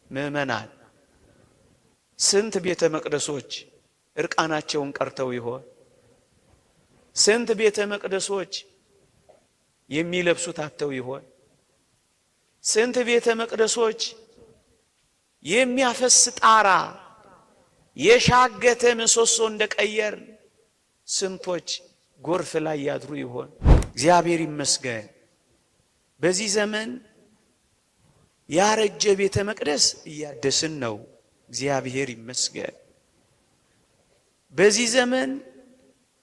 ምእመናን ስንት ቤተ መቅደሶች እርቃናቸውን ቀርተው ይሆን? ስንት ቤተ መቅደሶች የሚለብሱት አጥተው ይሆን? ስንት ቤተ መቅደሶች የሚያፈስ ጣራ የሻገተ ምሰሶ እንደቀየር ስንቶች ጎርፍ ላይ ያድሩ ይሆን? እግዚአብሔር ይመስገን በዚህ ዘመን ያረጀ ቤተ መቅደስ እያደስን ነው። እግዚአብሔር ይመስገን በዚህ ዘመን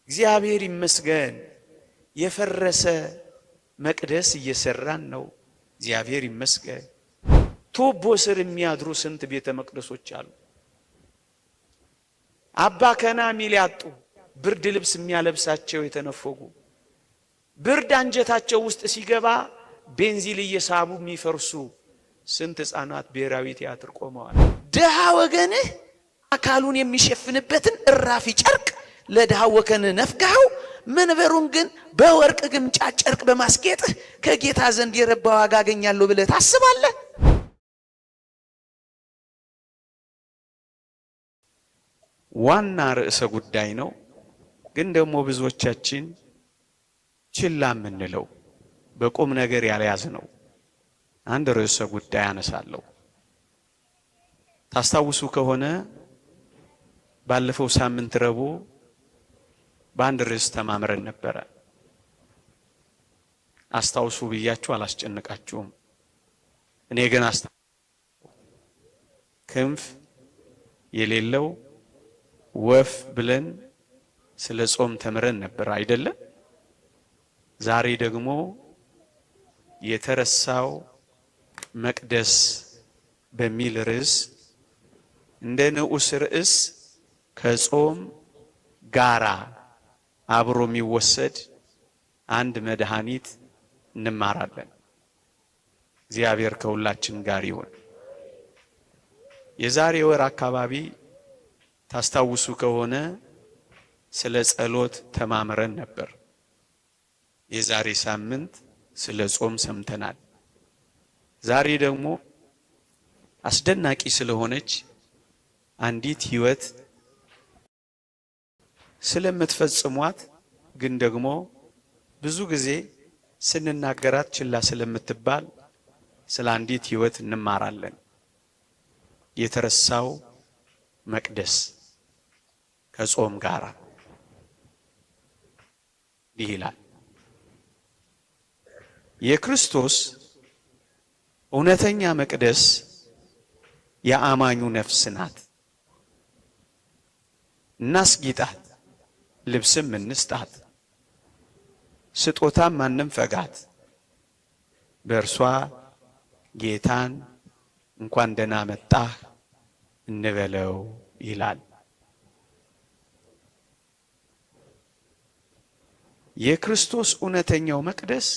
እግዚአብሔር ይመስገን የፈረሰ መቅደስ እየሰራን ነው። እግዚአብሔር ይመስገን ቱቦ ስር የሚያድሩ ስንት ቤተ መቅደሶች አሉ። አባ ከና ሚል ያጡ ብርድ ልብስ የሚያለብሳቸው የተነፈጉ ብርድ አንጀታቸው ውስጥ ሲገባ ቤንዚል እየሳቡ የሚፈርሱ ስንት ሕፃናት ብሔራዊ ቲያትር ቆመዋል። ድሃ ወገንህ አካሉን የሚሸፍንበትን እራፊ ጨርቅ ለድሃ ወገንህ ነፍጋው መንበሩን ግን በወርቅ ግምጫ ጨርቅ በማስጌጥህ ከጌታ ዘንድ የረባ ዋጋ አገኛለሁ ብለህ ታስባለህ? ዋና ርዕሰ ጉዳይ ነው፣ ግን ደግሞ ብዙዎቻችን ችላ የምንለው በቁም ነገር ያልያዝ ነው። አንድ ርዕሰ ጉዳይ አነሳለሁ። ታስታውሱ ከሆነ ባለፈው ሳምንት ረቡዕ በአንድ ርዕስ ተማምረን ነበረ። አስታውሱ ብያችሁ አላስጨንቃችሁም። እኔ ግን ክንፍ የሌለው ወፍ ብለን ስለ ጾም ተምረን ነበር አይደለ? ዛሬ ደግሞ የተረሳው መቅደስ በሚል ርዕስ እንደ ንዑስ ርዕስ ከጾም ጋራ አብሮ የሚወሰድ አንድ መድኃኒት እንማራለን። እግዚአብሔር ከሁላችን ጋር ይሁን። የዛሬ ወር አካባቢ ታስታውሱ ከሆነ ስለ ጸሎት ተማምረን ነበር። የዛሬ ሳምንት ስለ ጾም ሰምተናል። ዛሬ ደግሞ አስደናቂ ስለሆነች አንዲት ሕይወት ስለምትፈጽሟት ግን ደግሞ ብዙ ጊዜ ስንናገራት ችላ ስለምትባል ስለ አንዲት ሕይወት እንማራለን። የተረሳው መቅደስ ከጾም ጋር ይላል። የክርስቶስ እውነተኛ መቅደስ የአማኙ ነፍስ ናት። እናስጊጣት፣ ልብስም እንስጣት፣ ስጦታም ማንም ፈጋት፣ በእርሷ ጌታን እንኳን ደህና መጣህ እንበለው ይላል። የክርስቶስ እውነተኛው መቅደስ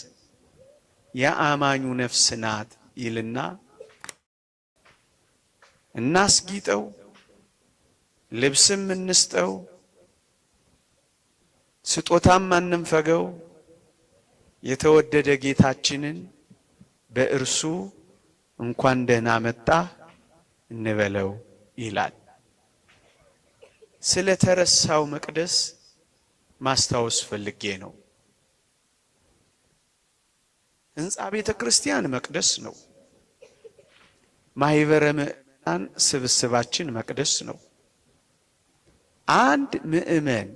የአማኙ ነፍስ ናት ይልና እናስጊጠው፣ ልብስም እንስጠው፣ ስጦታም አንንፈገው፣ የተወደደ ጌታችንን በእርሱ እንኳን ደህና መጣህ እንበለው ይላል። ስለ ተረሳው መቅደስ ማስታወስ ፈልጌ ነው። ሕንፃ ቤተ ክርስቲያን መቅደስ ነው። ማህበረ ምእመናን ስብስባችን መቅደስ ነው። አንድ ምእመን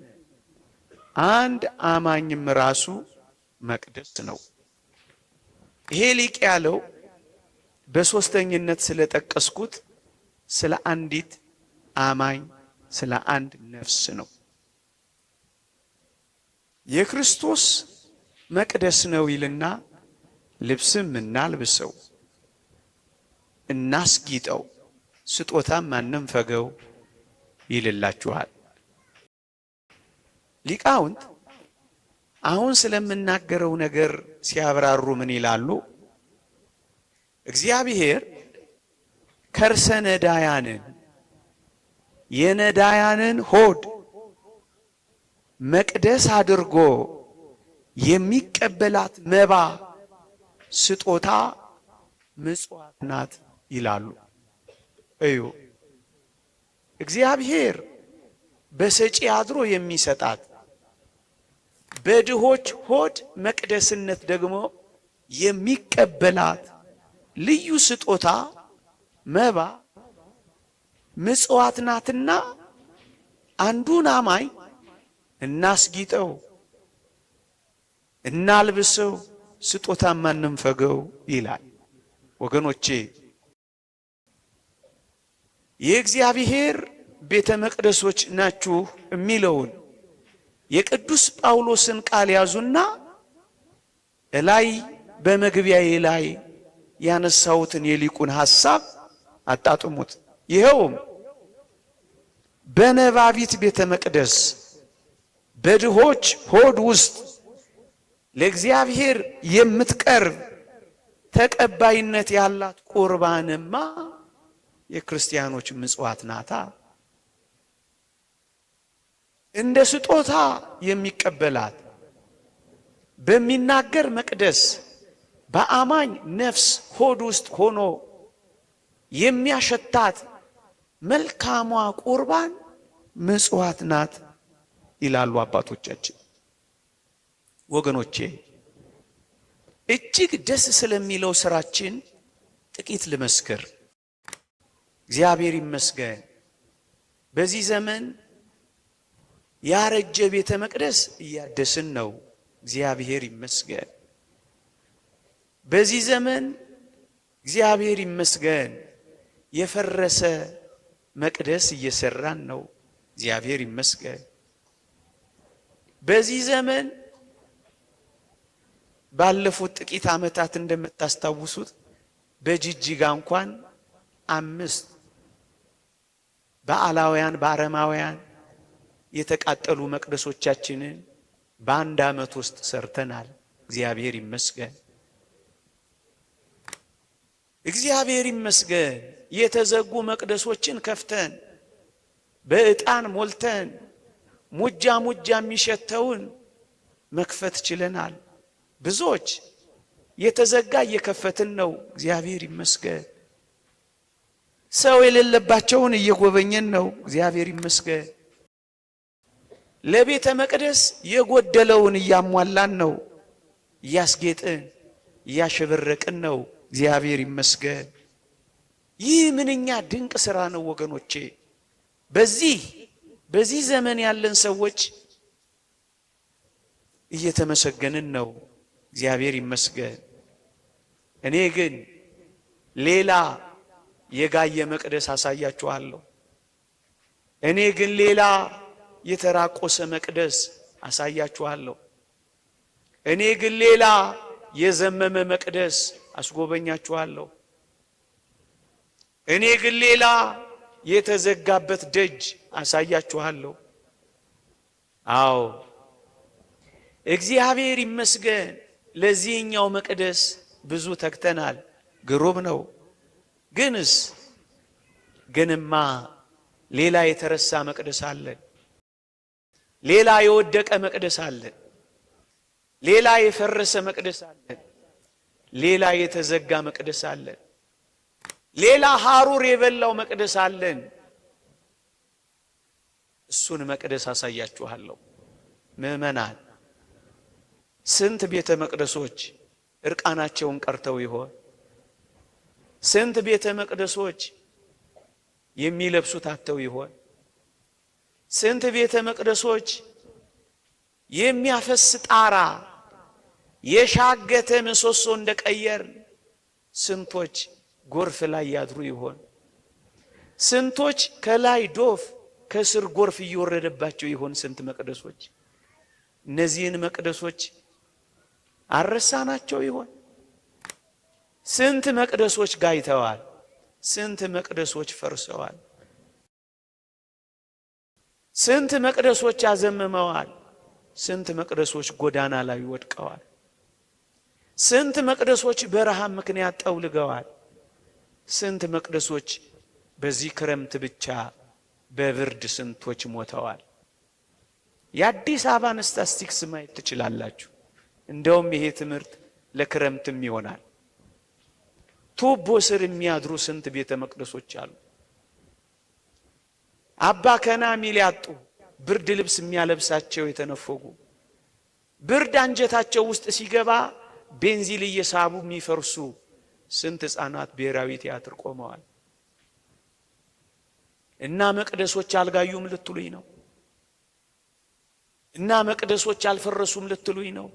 አንድ አማኝም ራሱ መቅደስ ነው። ይሄ ሊቅ ያለው በሶስተኝነት ስለጠቀስኩት ስለ አንዲት አማኝ ስለ አንድ ነፍስ ነው። የክርስቶስ መቅደስ ነው ይልና ልብስም እናልብሰው፣ እናስጊጠው፣ ስጦታም አንንፈገው ይልላችኋል። ሊቃውንት አሁን ስለምናገረው ነገር ሲያብራሩ ምን ይላሉ? እግዚአብሔር ከርሰ ነዳያንን የነዳያንን ሆድ መቅደስ አድርጎ የሚቀበላት መባ ስጦታ ምጽዋት ናት ይላሉ። እዩ እግዚአብሔር በሰጪ አድሮ የሚሰጣት በድሆች ሆድ መቅደስነት ደግሞ የሚቀበላት ልዩ ስጦታ መባ ምጽዋት ናትና አንዱን አማኝ እናስጊጠው፣ እናልብሰው፣ ስጦታ ማንንፈገው ይላል። ወገኖቼ የእግዚአብሔር ቤተ መቅደሶች ናችሁ የሚለውን የቅዱስ ጳውሎስን ቃል ያዙና እላይ በመግቢያዬ ላይ ያነሳውትን የሊቁን ሐሳብ አጣጥሙት። ይኸውም በነባቢት ቤተ መቅደስ በድሆች ሆድ ውስጥ ለእግዚአብሔር የምትቀርብ ተቀባይነት ያላት ቁርባንማ የክርስቲያኖች ምጽዋት ናታ። እንደ ስጦታ የሚቀበላት በሚናገር መቅደስ በአማኝ ነፍስ ሆድ ውስጥ ሆኖ የሚያሸታት መልካሟ ቁርባን ምጽዋት ናት ይላሉ አባቶቻችን። ወገኖቼ እጅግ ደስ ስለሚለው ስራችን ጥቂት ልመስክር። እግዚአብሔር ይመስገን በዚህ ዘመን ያረጀ ቤተ መቅደስ እያደስን ነው። እግዚአብሔር ይመስገን በዚህ ዘመን እግዚአብሔር ይመስገን የፈረሰ መቅደስ እየሰራን ነው። እግዚአብሔር ይመስገን በዚህ ዘመን ባለፉት ጥቂት ዓመታት እንደምታስታውሱት በጅጅጋ እንኳን 5 በአላውያን በአረማውያን የተቃጠሉ መቅደሶቻችንን በአንድ ዓመት ውስጥ ሰርተናል። እግዚአብሔር ይመስገን እግዚአብሔር ይመስገን የተዘጉ መቅደሶችን ከፍተን በዕጣን ሞልተን ሙጃ ሙጃ የሚሸተውን መክፈት ችለናል። ብዙዎች የተዘጋ እየከፈትን ነው። እግዚአብሔር ይመስገን ሰው የሌለባቸውን እየጎበኘን ነው። እግዚአብሔር ይመስገን ለቤተ መቅደስ የጎደለውን እያሟላን ነው። እያስጌጥን እያሸበረቅን ነው። እግዚአብሔር ይመስገን ይህ ምንኛ ድንቅ ሥራ ነው ወገኖቼ። በዚህ ዘመን ያለን ሰዎች እየተመሰገንን ነው። እግዚአብሔር ይመስገን። እኔ ግን ሌላ የጋየ መቅደስ አሳያችኋለሁ። እኔ ግን ሌላ የተራቆሰ መቅደስ አሳያችኋለሁ። እኔ ግን ሌላ የዘመመ መቅደስ አስጎበኛችኋለሁ። እኔ ግን ሌላ የተዘጋበት ደጅ አሳያችኋለሁ። አዎ እግዚአብሔር ይመስገን ለዚህኛው መቅደስ ብዙ ተግተናል። ግሩም ነው። ግንማ ሌላ የተረሳ መቅደስ አለ። ሌላ የወደቀ መቅደስ አለ። ሌላ የፈረሰ መቅደስ አለ። ሌላ የተዘጋ መቅደስ አለ። ሌላ ሐሩር የበላው መቅደስ አለን። እሱን መቅደስ አሳያችኋለሁ። ምእመናን ስንት ቤተ መቅደሶች እርቃናቸውን ቀርተው ይሆን? ስንት ቤተ መቅደሶች የሚለብሱት አጥተው ይሆን? ስንት ቤተ መቅደሶች የሚያፈስ ጣራ የሻገተ ምሰሶ እንደቀየር ስንቶች ጎርፍ ላይ ያድሩ ይሆን? ስንቶች ከላይ ዶፍ ከስር ጎርፍ እየወረደባቸው ይሆን? ስንት መቅደሶች እነዚህን መቅደሶች አረሳናቸው ይሆን? ስንት መቅደሶች ጋይተዋል። ስንት መቅደሶች ፈርሰዋል። ስንት መቅደሶች አዘምመዋል። ስንት መቅደሶች ጎዳና ላይ ወድቀዋል። ስንት መቅደሶች በረሃብ ምክንያት ጠውልገዋል። ስንት መቅደሶች በዚህ ክረምት ብቻ በብርድ ስንቶች ሞተዋል። የአዲስ አበባን ስታቲስቲክስ ማየት ትችላላችሁ። እንደውም ይሄ ትምህርት ለክረምትም ይሆናል። ቱቦ ስር የሚያድሩ ስንት ቤተ መቅደሶች አሉ። አባ ከና ሚል ያጡ ብርድ ልብስ የሚያለብሳቸው የተነፈጉ ብርድ አንጀታቸው ውስጥ ሲገባ ቤንዚል እየሳቡ የሚፈርሱ ስንት ሕፃናት ብሔራዊ ቲያትር ቆመዋል። እና መቅደሶች አልጋዩም ልትሉኝ ነው? እና መቅደሶች አልፈረሱም ልትሉኝ ነው?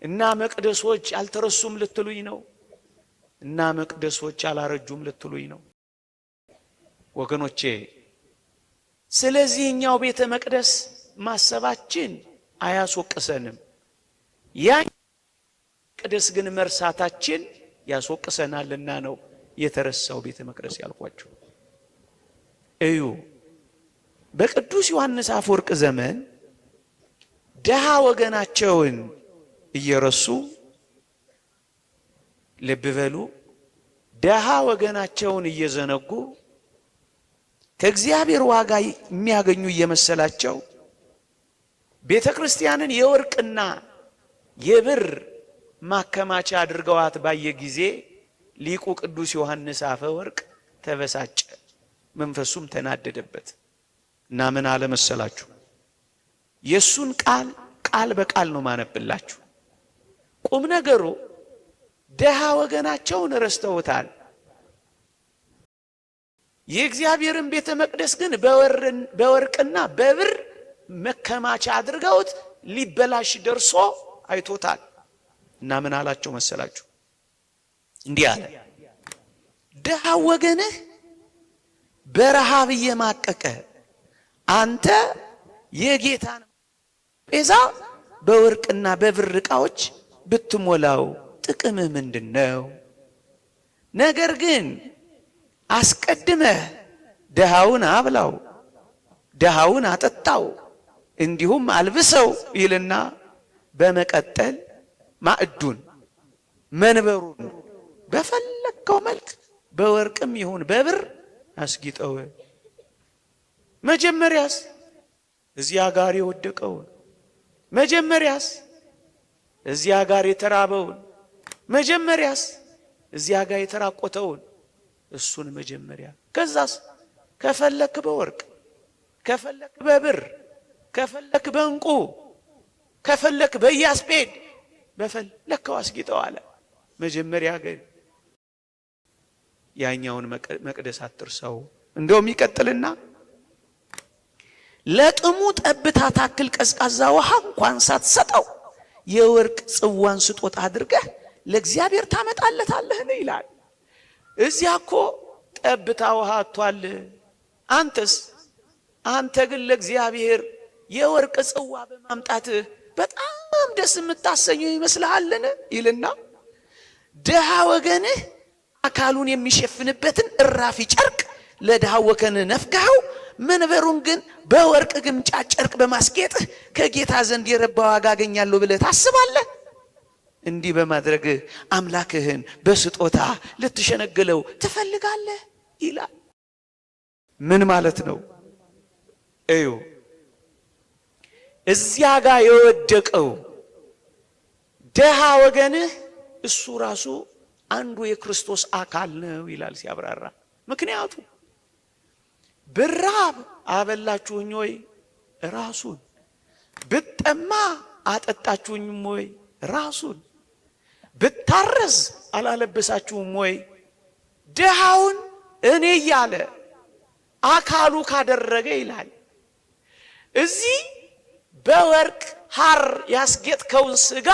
እና መቅደሶች አልተረሱም ልትሉኝ ነው? እና መቅደሶች አላረጁም ልትሉኝ ነው? ወገኖቼ ስለዚህኛው ቤተ መቅደስ ማሰባችን አያስወቅሰንም። ያ መቅደስ ግን መርሳታችን ያስወቅሰናልና ነው የተረሳው ቤተ መቅደስ ያልኳችሁ። እዩ፣ በቅዱስ ዮሐንስ አፈወርቅ ዘመን ደሃ ወገናቸውን እየረሱ ልብ በሉ፣ ደሃ ወገናቸውን እየዘነጉ ከእግዚአብሔር ዋጋ የሚያገኙ እየመሰላቸው ቤተ ክርስቲያንን የወርቅና የብር ማከማቻ አድርገዋት ባየ ጊዜ ሊቁ ቅዱስ ዮሐንስ አፈወርቅ ተበሳጨ፣ መንፈሱም ተናደደበት እና ምን አለ መሰላችሁ? የሱን ቃል በቃል ነው ማነብላችሁ። ቁም ነገሩ ደሃ ወገናቸውን ረስተውታል። የእግዚአብሔርን ቤተ መቅደስ ግን በወርቅና በብር መከማቻ አድርገውት ሊበላሽ ደርሶ አይቶታል እና ምን አላቸው መሰላችሁ? እንዲህ አለ፣ ደሃ ወገንህ በረሃብ እየማቀቀ አንተ የጌታን ቤዛ በወርቅና በብር ዕቃዎች ብትሞላው ጥቅምህ ምንድነው? ነገር ግን አስቀድመህ ደሃውን አብላው፣ ደሃውን አጠጣው፣ እንዲሁም አልብሰው ይልና በመቀጠል ማዕዱን መንበሩን በፈለከው መልክ በወርቅም ይሁን በብር አስጊጠው። መጀመሪያስ እዚያ ጋር የወደቀውን፣ መጀመሪያስ እዚያ ጋር የተራበውን፣ መጀመሪያስ እዚያ ጋር የተራቆተውን እሱን መጀመሪያ፣ ከዛስ ከፈለክ በወርቅ ከፈለክ በብር ከፈለክ በእንቁ ከፈለክ በያስፔድ በፈለከው አስጊጠው አለ። መጀመሪያ ግን ያኛውን መቅደስ አትርሳው። እንደውም ይቀጥልና ለጥሙ ጠብታ ታክል ቀዝቃዛ ውሃ እንኳን ሳትሰጠው የወርቅ ጽዋን ስጦታ አድርገህ ለእግዚአብሔር ታመጣለታለህ ይላል። እዚያ እኮ ጠብታ ውሃ አጥቷል። አንተ ግን ለእግዚአብሔር የወርቅ ጽዋ በማምጣትህ በጣም ደስ የምታሰኘው ይመስልሃልን? ይልና ደሃ ወገንህ አካሉን የሚሸፍንበትን እራፊ ጨርቅ ለደሃ ወገንህ ነፍገኸው መንበሩን ግን በወርቅ ግምጫ ጨርቅ በማስጌጥህ ከጌታ ዘንድ የረባ ዋጋ አገኛለሁ ብለህ ታስባለህ? እንዲህ በማድረግ አምላክህን በስጦታ ልትሸነግለው ትፈልጋለህ ይላል። ምን ማለት ነው? እዩ፣ እዚያ ጋር የወደቀው ደሃ ወገንህ እሱ ራሱ አንዱ የክርስቶስ አካል ነው ይላል ሲያብራራ። ምክንያቱ ብራብ አበላችሁኝ ወይ? ራሱን። ብጠማ አጠጣችሁኝም ወይ? ራሱን። ብታረዝ አላለበሳችሁም ወይ? ድሃውን እኔ እያለ አካሉ ካደረገ ይላል። እዚህ በወርቅ ሐር ያስጌጥከውን ስጋ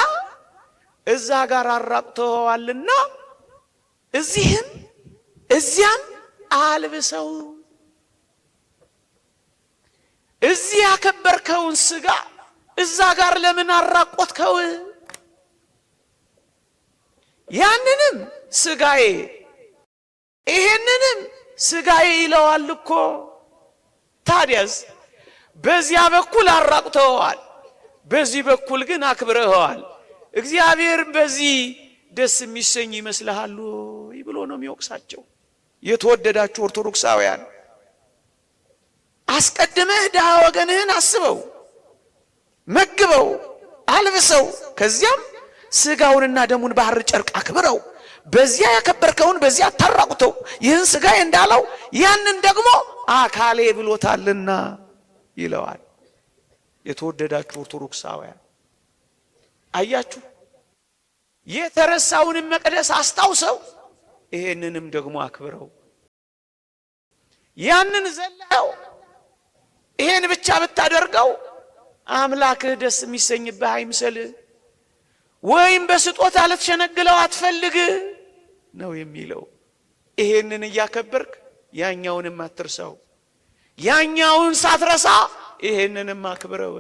እዛ ጋር አራቅተዋልና እዚህም እዚያም አልብሰው። እዚህ ያከበርከውን ስጋ እዛ ጋር ለምን አራቆትከው? ያንንም ስጋዬ ይሄንንም ስጋዬ ይለዋል እኮ። ታዲያስ በዚያ በኩል አራቁተዋል፣ በዚህ በኩል ግን አክብረዋል። እግዚአብሔር በዚህ ደስ የሚሰኝ ይመስልሃል ብሎ ነው የሚወቅሳቸው። የተወደዳችሁ ኦርቶዶክሳውያን አስቀድመህ ድሃ ወገንህን አስበው፣ መግበው፣ አልብሰው፣ ከዚያም ስጋውንና ደሙን ባህር ጨርቅ አክብረው። በዚያ ያከበርከውን በዚያ ታራቁተው። ይህን ስጋዬ እንዳለው ያንን ደግሞ አካሌ ብሎታልና ይለዋል። የተወደዳችሁ ኦርቶዶክሳውያን አያችሁ፣ የተረሳውንም መቅደስ አስታውሰው ይሄንንም ደግሞ አክብረው። ያንን ዘለው ይሄን ብቻ ብታደርገው አምላክህ ደስ የሚሰኝብህ አይምሰልህ፣ ወይም በስጦታ ልትሸነግለው አትፈልግ ነው የሚለው። ይሄንን እያከበርክ ያኛውንም አትርሳው፣ ያኛውን ሳትረሳ ይሄንንም አክብረው።